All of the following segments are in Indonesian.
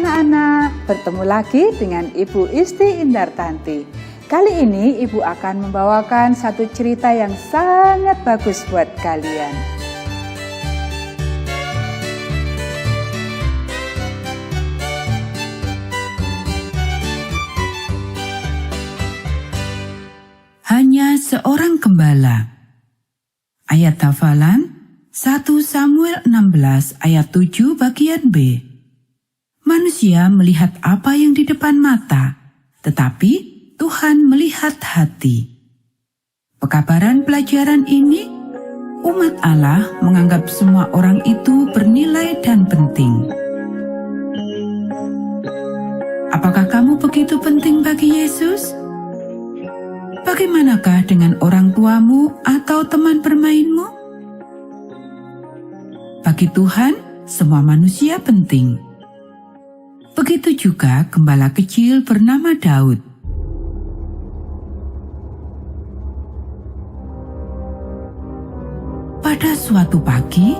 anak-anak, bertemu lagi dengan Ibu Isti Indartanti. Kali ini Ibu akan membawakan satu cerita yang sangat bagus buat kalian. Hanya seorang gembala. Ayat hafalan 1 Samuel 16 ayat 7 bagian B. Manusia melihat apa yang di depan mata, tetapi Tuhan melihat hati. Pekabaran pelajaran ini, umat Allah menganggap semua orang itu bernilai dan penting. Apakah kamu begitu penting bagi Yesus? Bagaimanakah dengan orang tuamu atau teman bermainmu? Bagi Tuhan, semua manusia penting. Begitu juga gembala kecil bernama Daud. Pada suatu pagi,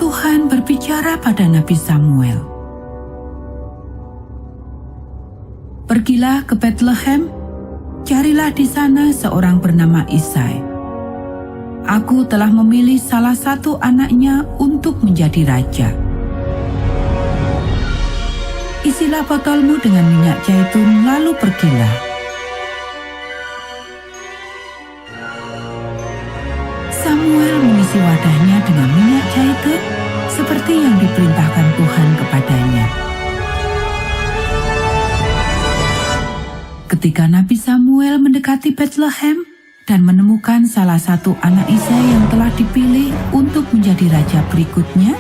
Tuhan berbicara pada Nabi Samuel. Pergilah ke Bethlehem, carilah di sana seorang bernama Isai. Aku telah memilih salah satu anaknya untuk menjadi raja. Isilah botolmu dengan minyak zaitun, lalu pergilah. Samuel mengisi wadahnya dengan minyak zaitun seperti yang diperintahkan Tuhan kepadanya. Ketika Nabi Samuel mendekati Bethlehem dan menemukan salah satu anak Isai yang telah dipilih untuk menjadi raja berikutnya,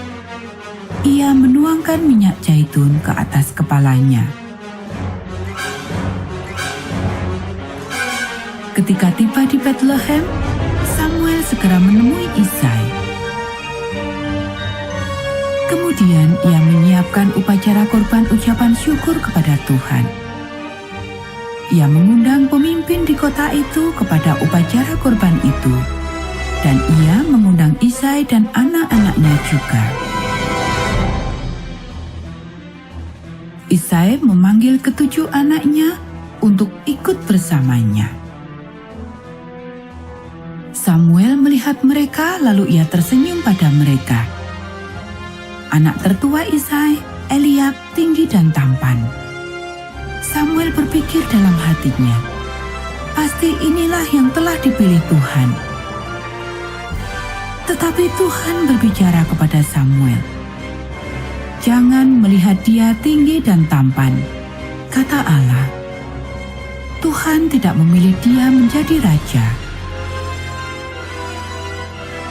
ia menuangkan minyak zaitun ke atas kepalanya. Ketika tiba di Bethlehem, Samuel segera menemui Isai. Kemudian ia menyiapkan upacara korban ucapan syukur kepada Tuhan. Ia mengundang pemimpin di kota itu kepada upacara korban itu, dan ia mengundang Isai dan anak-anaknya juga. Isai memanggil ketujuh anaknya untuk ikut bersamanya. Samuel melihat mereka, lalu ia tersenyum pada mereka. Anak tertua Isai, Eliab, tinggi dan tampan. Samuel berpikir dalam hatinya, pasti inilah yang telah dipilih Tuhan. Tetapi Tuhan berbicara kepada Samuel, "Jangan melihat dia tinggi dan tampan," kata Allah. Tuhan tidak memilih dia menjadi raja.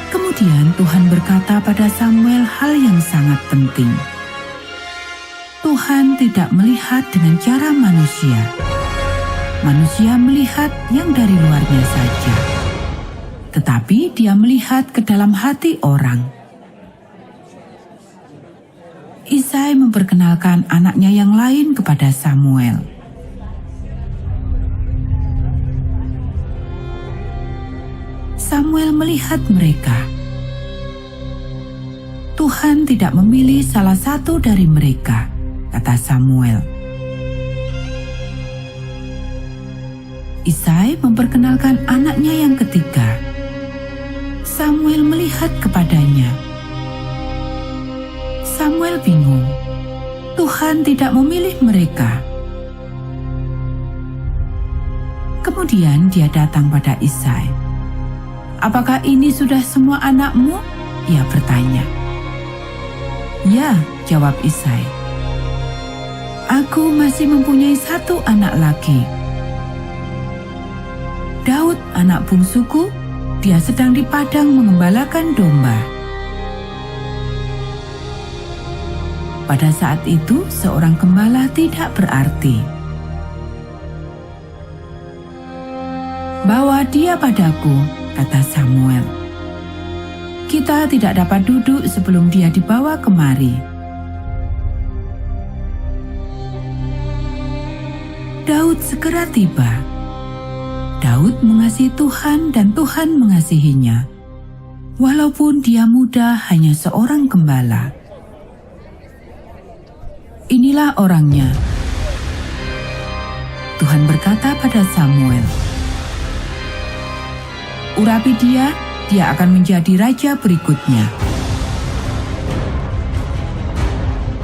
Kemudian Tuhan berkata pada Samuel hal yang sangat penting. Tuhan tidak melihat dengan cara manusia. Manusia melihat yang dari luarnya saja. Tetapi dia melihat ke dalam hati orang. Isai memperkenalkan anaknya yang lain kepada Samuel. Samuel melihat mereka. Tuhan tidak memilih salah satu dari mereka, kata Samuel. Isai memperkenalkan anaknya yang ketiga. Samuel melihat kepadanya. Samuel bingung. Tuhan tidak memilih mereka. Kemudian dia datang pada Isai. "Apakah ini sudah semua anakmu?" ia bertanya. "Ya," jawab Isai. "Aku masih mempunyai satu anak lagi. Daud, anak bungsuku, dia sedang di padang mengembalakan domba." Pada saat itu, seorang gembala tidak berarti. "Bawa dia padaku," kata Samuel. "Kita tidak dapat duduk sebelum dia dibawa kemari." Daud segera tiba. Daud mengasihi Tuhan dan Tuhan mengasihinya. Walaupun dia muda hanya seorang gembala. inilah orangnya. Tuhan berkata pada Samuel, urapi dia akan menjadi raja berikutnya.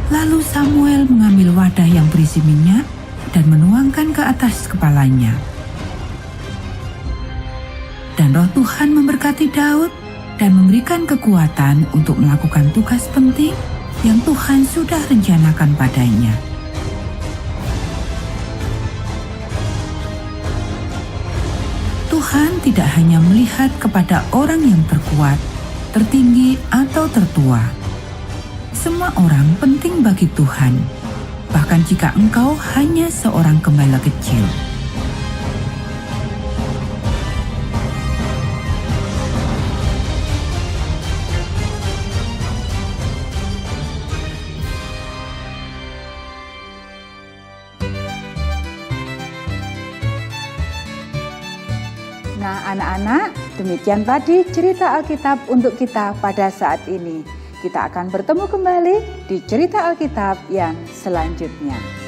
Lalu Samuel mengambil wadah yang berisi minyak dan menuangkan ke atas kepalanya. Dan roh Tuhan memberkati Daud dan memberikan kekuatan untuk melakukan tugas penting yang Tuhan sudah rencanakan padanya. Tuhan tidak hanya melihat kepada orang yang terkuat, tertinggi, atau tertua. Semua orang penting bagi Tuhan, bahkan jika engkau hanya seorang gembala kecil. Nah, anak-anak, demikian tadi cerita Alkitab untuk kita pada saat ini. Kita akan bertemu kembali di cerita Alkitab yang selanjutnya.